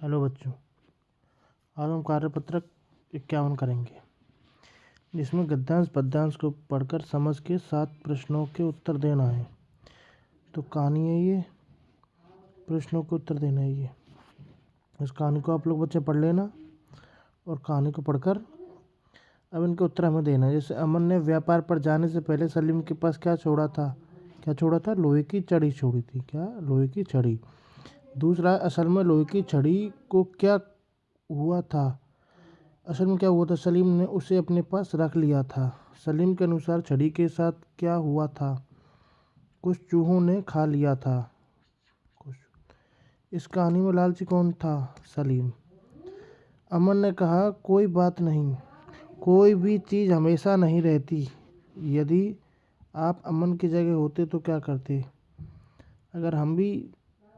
Hello बच्चों, आज हम कार्यपत्रक 51 करेंगे, जिसमें गद्यांश पद्यांश को पढ़कर समझ के 7 प्रश्नों के उत्तर देना है। तो कहानी है ये, प्रश्नों के उत्तर देना है ये। इस कहानी को आप लोग बच्चे पढ़ लेना और कहानी को पढ़कर अब इनके उत्तर हमें देना है। जैसे अमन ने व्यापार पर जाने से पहले सलीम के पास क्या छोड़ा था? लोहे की छड़ी छोड़ी थी। क्या? लोहे की छड़ी। दूसरा, असल में लोहे की छड़ी को क्या हुआ था? असल में क्या हुआ था? सलीम ने उसे अपने पास रख लिया था। सलीम के अनुसार छड़ी के साथ क्या हुआ था? कुछ चूहों ने खा लिया था। कुछ। इस कहानी में लालची कौन था? सलीम। अमन ने कहा, कोई बात नहीं, कोई भी चीज़ हमेशा नहीं रहती। यदि आप अमन की जगह होते तो क्या करते? अगर हम भी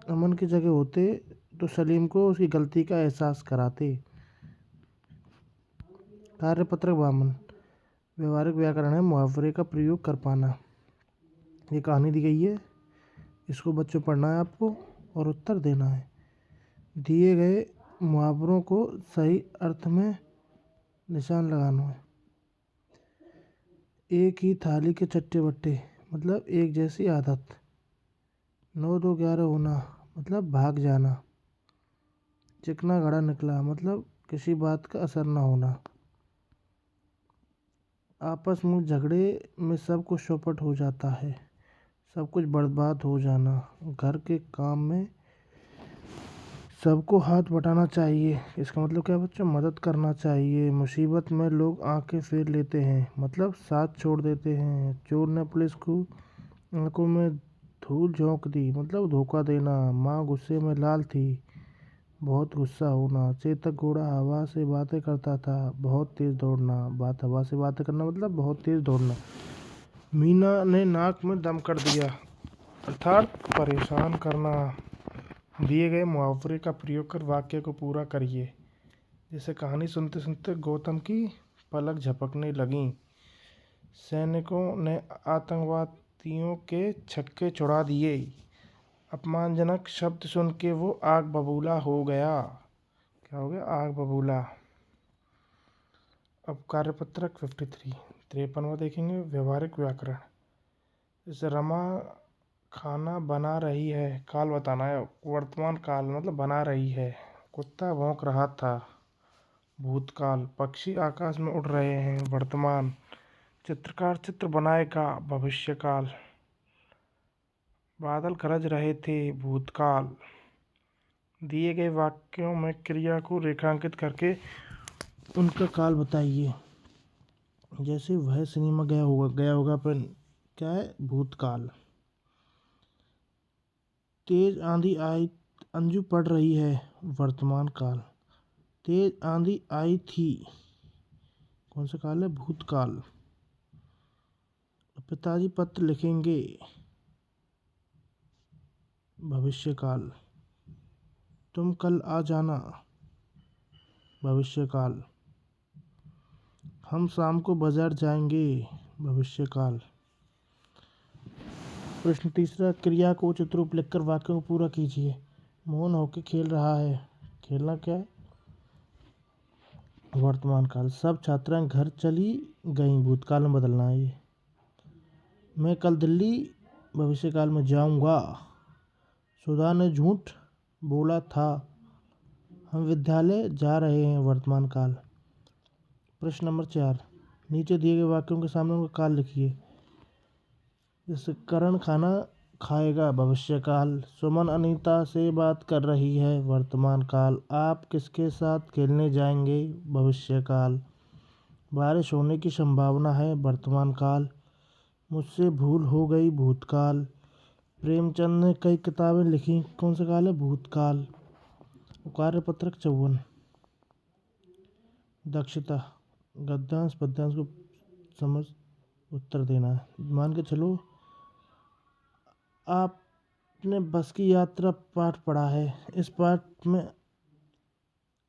अमन की जगह होते तो सलीम को उसकी गलती का एहसास कराते। कार्यपत्रक 52 व्यवहारिक व्याकरण है, मुहावरे का प्रयोग कर पाना। ये कहानी दी गई है, इसको बच्चों पढ़ना है आपको और उत्तर देना है। दिए गए मुहावरों को सही अर्थ में निशान लगाना है। एक ही थाली के चट्टे बट्टे मतलब एक जैसी आदत। 9 2 11 होना मतलब भाग जाना। चिकना घड़ा निकला मतलब किसी बात का असर न होना। आपस में झगड़े में सब कुछ चौपट हो जाता है, सब कुछ बर्बाद हो जाना। घर के काम में सबको हाथ बटाना चाहिए। इसका मतलब क्या बच्चों? मदद करना चाहिए। मुसीबत में लोग आंखें फेर लेते हैं मतलब साथ छोड़ देते हैं। चोर ने पुलिस को आंखों में धूल झोंक दी मतलब धोखा देना। माँ गुस्से में लाल थी, बहुत गुस्सा होना। चेतक घोड़ा हवा से बातें करता था, बहुत तेज दौड़ना। हवा से बातें करना मतलब बहुत तेज दौड़ना। मीना ने नाक में दम कर दिया अर्थात परेशान करना। दिए गए मुहावरे का प्रयोग कर वाक्य को पूरा करिए। जैसे कहानी सुनते सुनते गौतम की पलक झपकने लगी। सैनिकों ने आतंकवादियों के छक्के छुड़ा दिए। अपमानजनक शब्द सुन के वो आग बबूला हो गया। क्या हो गया? आग बबूला। अब कार्यपत्रक 53 53वां देखेंगे, व्यवहारिक व्याकरण। जैसे रमा खाना बना रही है, काल बताना है, वर्तमान काल मतलब बना रही है। कुत्ता भौंक रहा था, भूतकाल। पक्षी आकाश में उड़ रहे हैं, वर्तमान। चित्रकार चित्र बनाएगा, भविष्यकाल। बादल गरज रहे थे, भूतकाल। दिए गए वाक्यों में क्रिया को रेखांकित करके उनका काल बताइए। जैसे वह सिनेमा गया होगा पर क्या है? भूतकाल। तेज आंधी आई, अंजू पड़ रही है, वर्तमान काल। तेज आंधी आई थी, कौन सा काल है? भूतकाल। पिताजी पत्र लिखेंगे, भविष्यकाल। तुम कल आ जाना, भविष्यकाल। हम शाम को बाजार जाएंगे, भविष्यकाल। प्रश्न तीसरा, क्रिया को उचित रूप लिखकर वाक्यों को पूरा कीजिए। मोहन हॉकी खेल रहा है, खेलना क्या है? वर्तमान काल। सब छात्राएं घर चली गईं, भूतकाल में बदलना है ये। मैं कल दिल्ली, भविष्यकाल में जाऊंगा। सुधा ने झूठ बोला था, हम विद्यालय जा रहे हैं, वर्तमान काल। प्रश्न नंबर 4, नीचे दिए गए वाक्यों के सामने उनका काल लिखिए। जैसे करण खाना खाएगा, भविष्यकाल। सुमन अनीता से बात कर रही है, वर्तमान काल। आप किसके साथ खेलने जाएंगे, भविष्यकाल। बारिश होने की संभावना है, वर्तमान काल। मुझसे भूल हो गई, भूतकाल। प्रेमचंद ने कई किताबें लिखी, कौन सा काल है? भूतकाल। कार्यपत्रक 54 दक्षता। गद्यांश पद्यांश को समझ उत्तर देना है। मान के चलो आपने बस की यात्रा पाठ पढ़ा है। इस पाठ में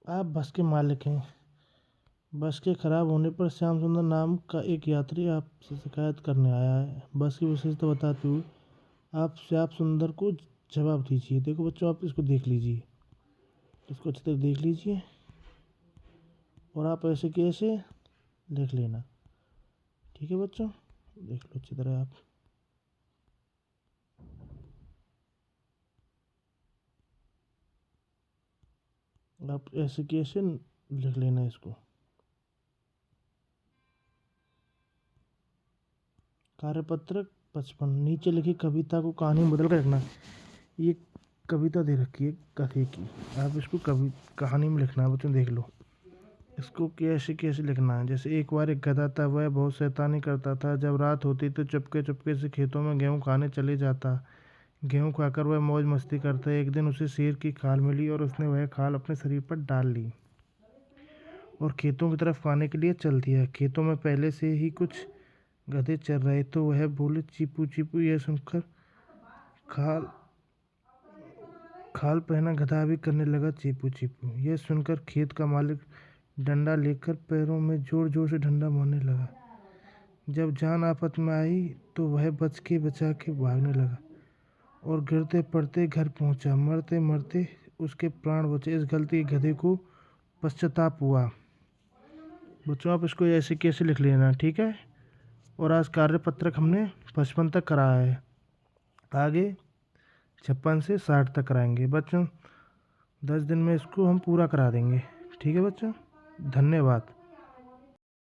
आप बस के मालिक हैं। बस के खराब होने पर श्याम सुंदर नाम का एक यात्री आपसे शिकायत करने आया है। बस की विशेषता बताते हुए आप श्याम सुंदर को जवाब दीजिए। देखो बच्चों, आप इसको देख लीजिए। इसको अच्छी तरह देख लीजिए और आप ऐसे कैसे लिख लेना। ठीक है बच्चों, देख लो अच्छी तरह आप। ऐसे कैसे लिख लेना इसको। कार्यपत्रक 55, नीचे लिखी कविता को कहानी में बदल कर लिखना। ये कविता दे रखी है कथे की, आप इसको कहानी में लिखना है बच्चों। देख लो इसको कैसे कैसे लिखना है। जैसे एक बार एक गधा था, वह बहुत शैतानी करता था। जब रात होती तो चुपके चुपके से खेतों में गेहूँ खाने चले जाता। गेहूँ खाकर वह मौज मस्ती करता। एक दिन उसे शेर की खाल मिली और उसने वह खाल अपने शरीर पर डाल ली और खेतों की तरफ खाने के लिए चल दिया। खेतों में पहले से ही कुछ गधे चल रहे तो वह बोले चीपू चीपू। यह सुनकर खाल खाल पहना गधा भी करने लगा चीपू चीपू। यह सुनकर खेत का मालिक डंडा लेकर पैरों में जोर जोर से डंडा मारने लगा। जब जान आफत में आई तो वह बच के बचा के भागने लगा और गिरते पड़ते घर पहुंचा। मरते मरते उसके प्राण बचे। इस गलती के गधे को पश्चाताप हुआ। बच्चों आप इसको ऐसे कैसे लिख लेना, ठीक है। और आज कार्यपत्रक हमने 55 तक कराया है, आगे 56 से 60 तक कराएंगे बच्चों। 10 दिन में इसको हम पूरा करा देंगे। ठीक है बच्चों, धन्यवाद।